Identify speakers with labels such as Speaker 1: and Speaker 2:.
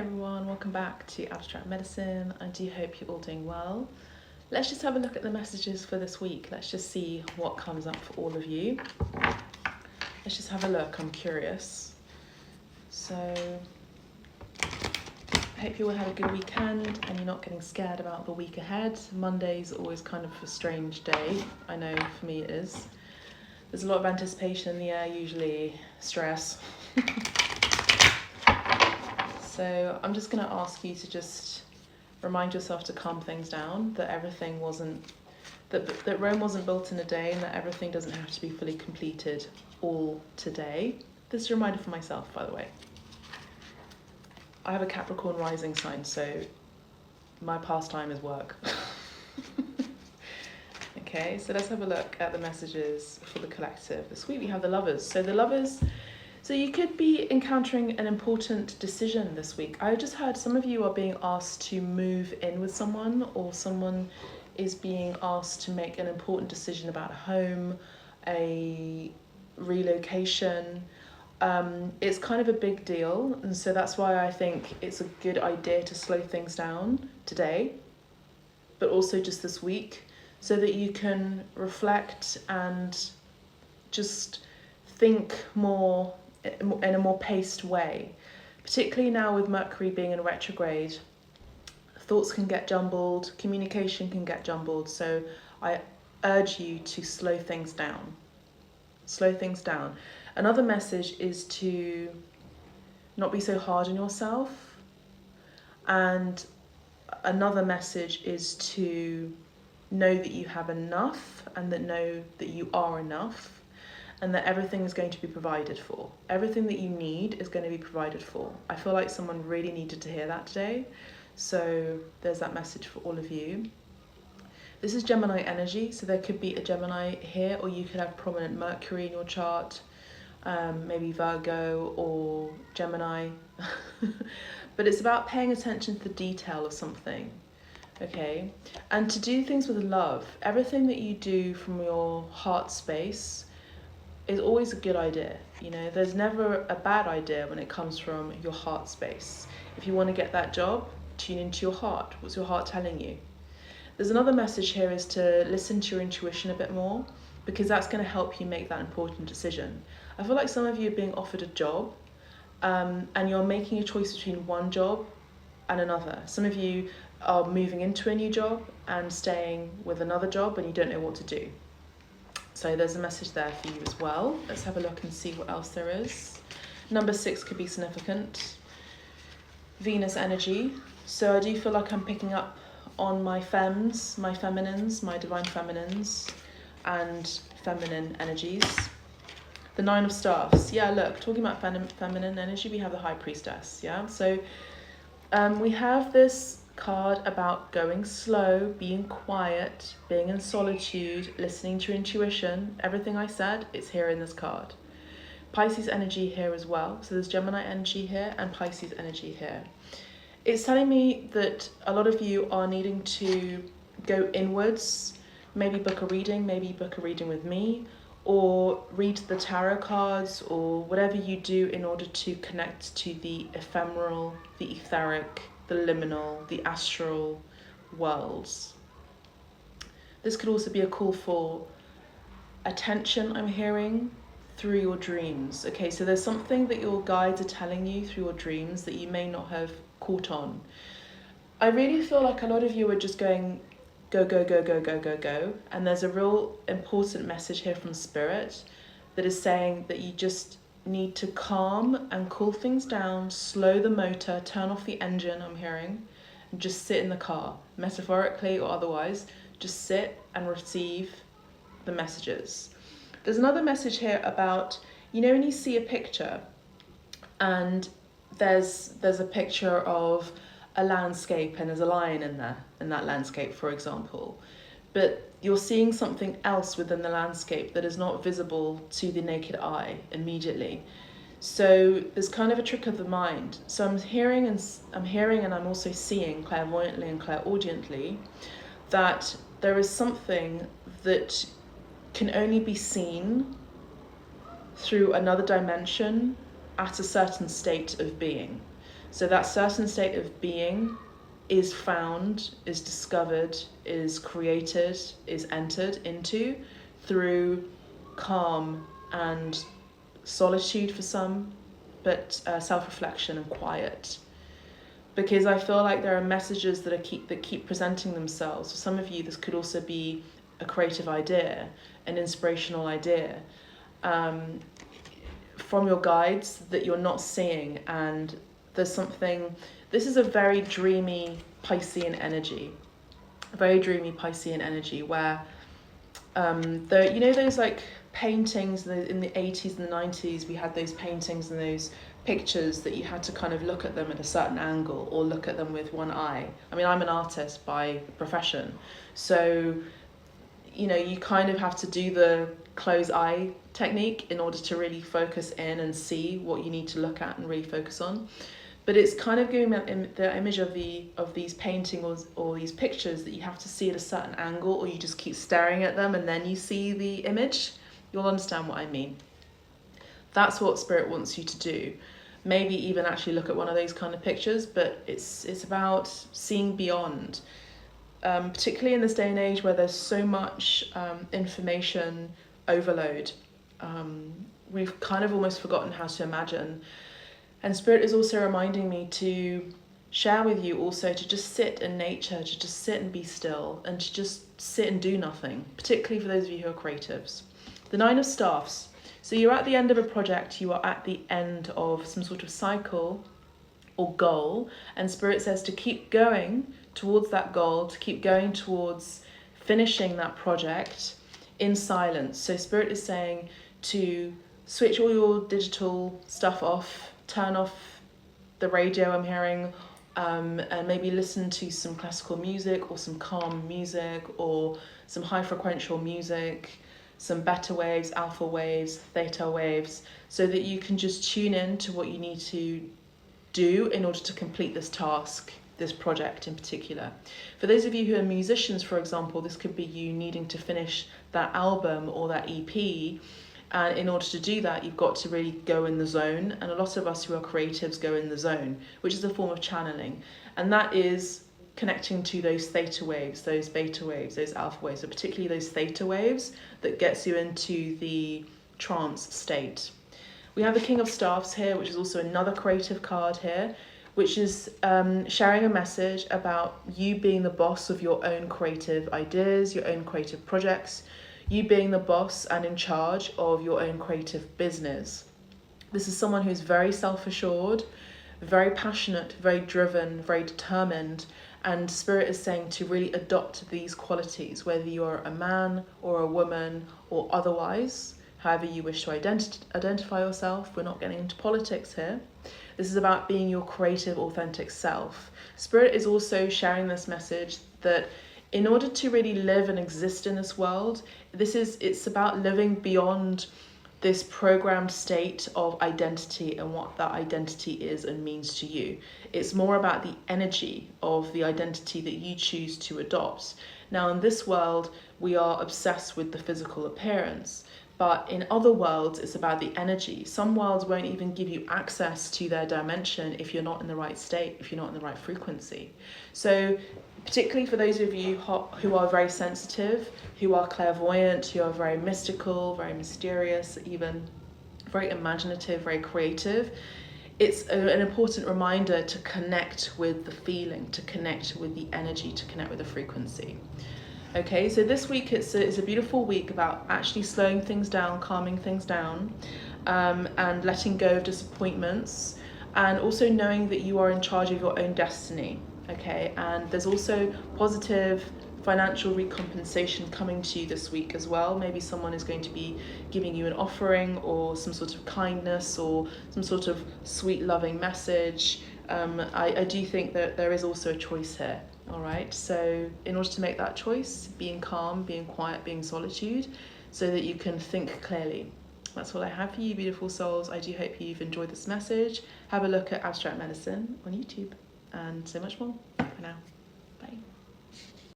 Speaker 1: everyone, welcome back to Abstract Medicine. I do hope you're all doing well. Let's just have a look at the messages for this week. Let's just see what comes up for all of you. Let's just have a look, I'm curious. So, I hope you all had a good weekend and you're not getting scared about the week ahead. Monday's always kind of a strange day. I know for me it is. There's a lot of anticipation in the air, usually stress. So I'm just going to ask you to just remind yourself to calm things down, that everything wasn't, that Rome wasn't built in a day, and that everything doesn't have to be fully completed all today. This is a reminder for myself, by the way. I have a Capricorn rising sign, so my pastime is work. Okay, so let's have a look at the messages for the collective. This week we have the Lovers. So the Lovers, so you could be encountering an important decision this week. I just heard some of you are being asked to move in with someone, or someone is being asked to make an important decision about a home, a relocation. It's kind of a big deal, and so that's why I think it's a good idea to slow things down today, but also just this week, so that you can reflect and just think more in a more paced way. Particularly now with Mercury being in retrograde, thoughts can get jumbled, communication can get jumbled, so I urge you to slow things down. Slow things down. Another message is to not be so hard on yourself, and another message is to know that you have enough, and know that you are enough, and that everything is going to be provided for. Everything that you need is going to be provided for. I feel like someone really needed to hear that today, so there's that message for all of you. This is Gemini energy, so there could be a Gemini here, or you could have prominent Mercury in your chart, maybe Virgo or Gemini. But it's about paying attention to the detail of something, okay? And to do things with love. Everything that you do from your heart space is always a good idea. You know, there's never a bad idea when it comes from your heart space. If you want to get that job, tune into your heart. What's your heart telling you? There's another message here, is to listen to your intuition a bit more, because that's going to help you make that important decision. I feel like some of you are being offered a job, and you're making a choice between one job and another. Some of you are moving into a new job and staying with another job, and you don't know what to do. So there's a message there for you as well. Let's have a look and see what else there is. Number 6 could be significant. Venus energy. So I do feel like I'm picking up on my femmes, my feminines, my divine feminines, and feminine energies. The 9 of Staffs. Yeah, look, talking about feminine energy, we have the High Priestess. Yeah, so we have this card about going slow, being quiet, being in solitude, listening to your intuition. Everything I said, it's here in this card. Pisces energy here as well. So there's Gemini energy here and Pisces energy here. It's telling me that a lot of you are needing to go inwards, maybe book a reading with me, or read the tarot cards, or whatever you do in order to connect to the ephemeral, the etheric, the liminal, the astral worlds. This could also be a call for attention, I'm hearing, through your dreams. Okay, so there's something that your guides are telling you through your dreams that you may not have caught on. I really feel like a lot of you are just going go, go, go, go, go, go, go. And there's a real important message here from Spirit that is saying that you just need to calm and cool things down, slow the motor, turn off the engine, I'm hearing, and just sit in the car, metaphorically or otherwise. Just sit and receive the messages. There's another message here about, you know, when you see a picture and there's a picture of a landscape and there's a lion in there, in that landscape, for example, but you're seeing something else within the landscape that is not visible to the naked eye immediately. So there's kind of a trick of the mind. So I'm hearing and I'm also seeing clairvoyantly and clairaudiently that there is something that can only be seen through another dimension at a certain state of being. So that certain state of being is found, is discovered, is created, is entered into through calm and solitude for some, but self-reflection and quiet. Because I feel like there are messages that keep presenting themselves. For some of you, this could also be a creative idea, an inspirational idea, from your guides that you're not seeing, and there's something. This is a very dreamy Piscean energy, where those like paintings in the 80s and the 90s, we had those paintings and those pictures that you had to kind of look at them at a certain angle or look at them with one eye. I mean, I'm an artist by profession, so you kind of have to do the close eye technique in order to really focus in and see what you need to look at and really focus on. But it's kind of giving the image of these paintings or these pictures that you have to see at a certain angle, or you just keep staring at them and then you see the image. You'll understand what I mean. That's what Spirit wants you to do. Maybe even actually look at one of those kind of pictures, but it's about seeing beyond. Particularly in this day and age where there's so much information overload. We've kind of almost forgotten how to imagine. And Spirit is also reminding me to share with you also to just sit in nature, to just sit and be still, and to just sit and do nothing, particularly for those of you who are creatives. The Nine of Staffs. So you're at the end of a project, you are at the end of some sort of cycle or goal, and Spirit says to keep going towards that goal, to keep going towards finishing that project in silence. So Spirit is saying to switch all your digital stuff off, turn off the radio I'm hearing, and maybe listen to some classical music or some calm music or some high frequential music, some beta waves, alpha waves, theta waves, so that you can just tune in to what you need to do in order to complete this task, this project in particular. For those of you who are musicians, for example, this could be you needing to finish that album or that EP. And in order to do that, you've got to really go in the zone. And a lot of us who are creatives go in the zone, which is a form of channeling. And that is connecting to those theta waves, those beta waves, those alpha waves, but particularly those theta waves that gets you into the trance state. We have the King of Staffs here, which is also another creative card here, which is sharing a message about you being the boss of your own creative ideas, your own creative projects, you being the boss and in charge of your own creative business. This is someone who's very self-assured, very passionate, very driven, very determined, and Spirit is saying to really adopt these qualities, whether you're a man or a woman or otherwise, however you wish to identify yourself. We're not getting into politics here. This is about being your creative, authentic self. Spirit is also sharing this message that in order to really live and exist in this world, it's about living beyond this programmed state of identity and what that identity is and means to you. It's more about the energy of the identity that you choose to adopt. Now, in this world, we are obsessed with the physical appearance, but in other worlds, it's about the energy. Some worlds won't even give you access to their dimension if you're not in the right state, if you're not in the right frequency. So particularly for those of you who are very sensitive, who are clairvoyant, who are very mystical, very mysterious, even very imaginative, very creative, it's an important reminder to connect with the feeling, to connect with the energy, to connect with the frequency. Okay, so this week it's a beautiful week about actually slowing things down, calming things down, and letting go of disappointments, and also knowing that you are in charge of your own destiny. Okay, and there's also positive financial recompensation coming to you this week as well. Maybe someone is going to be giving you an offering or some sort of kindness or some sort of sweet, loving message. I do think that there is also a choice here. All right, so in order to make that choice, being calm, being quiet, being solitude, so that you can think clearly. That's all I have for you, beautiful souls. I do hope you've enjoyed this message. Have a look at Abstract Medicine on YouTube and so much more for now. Bye.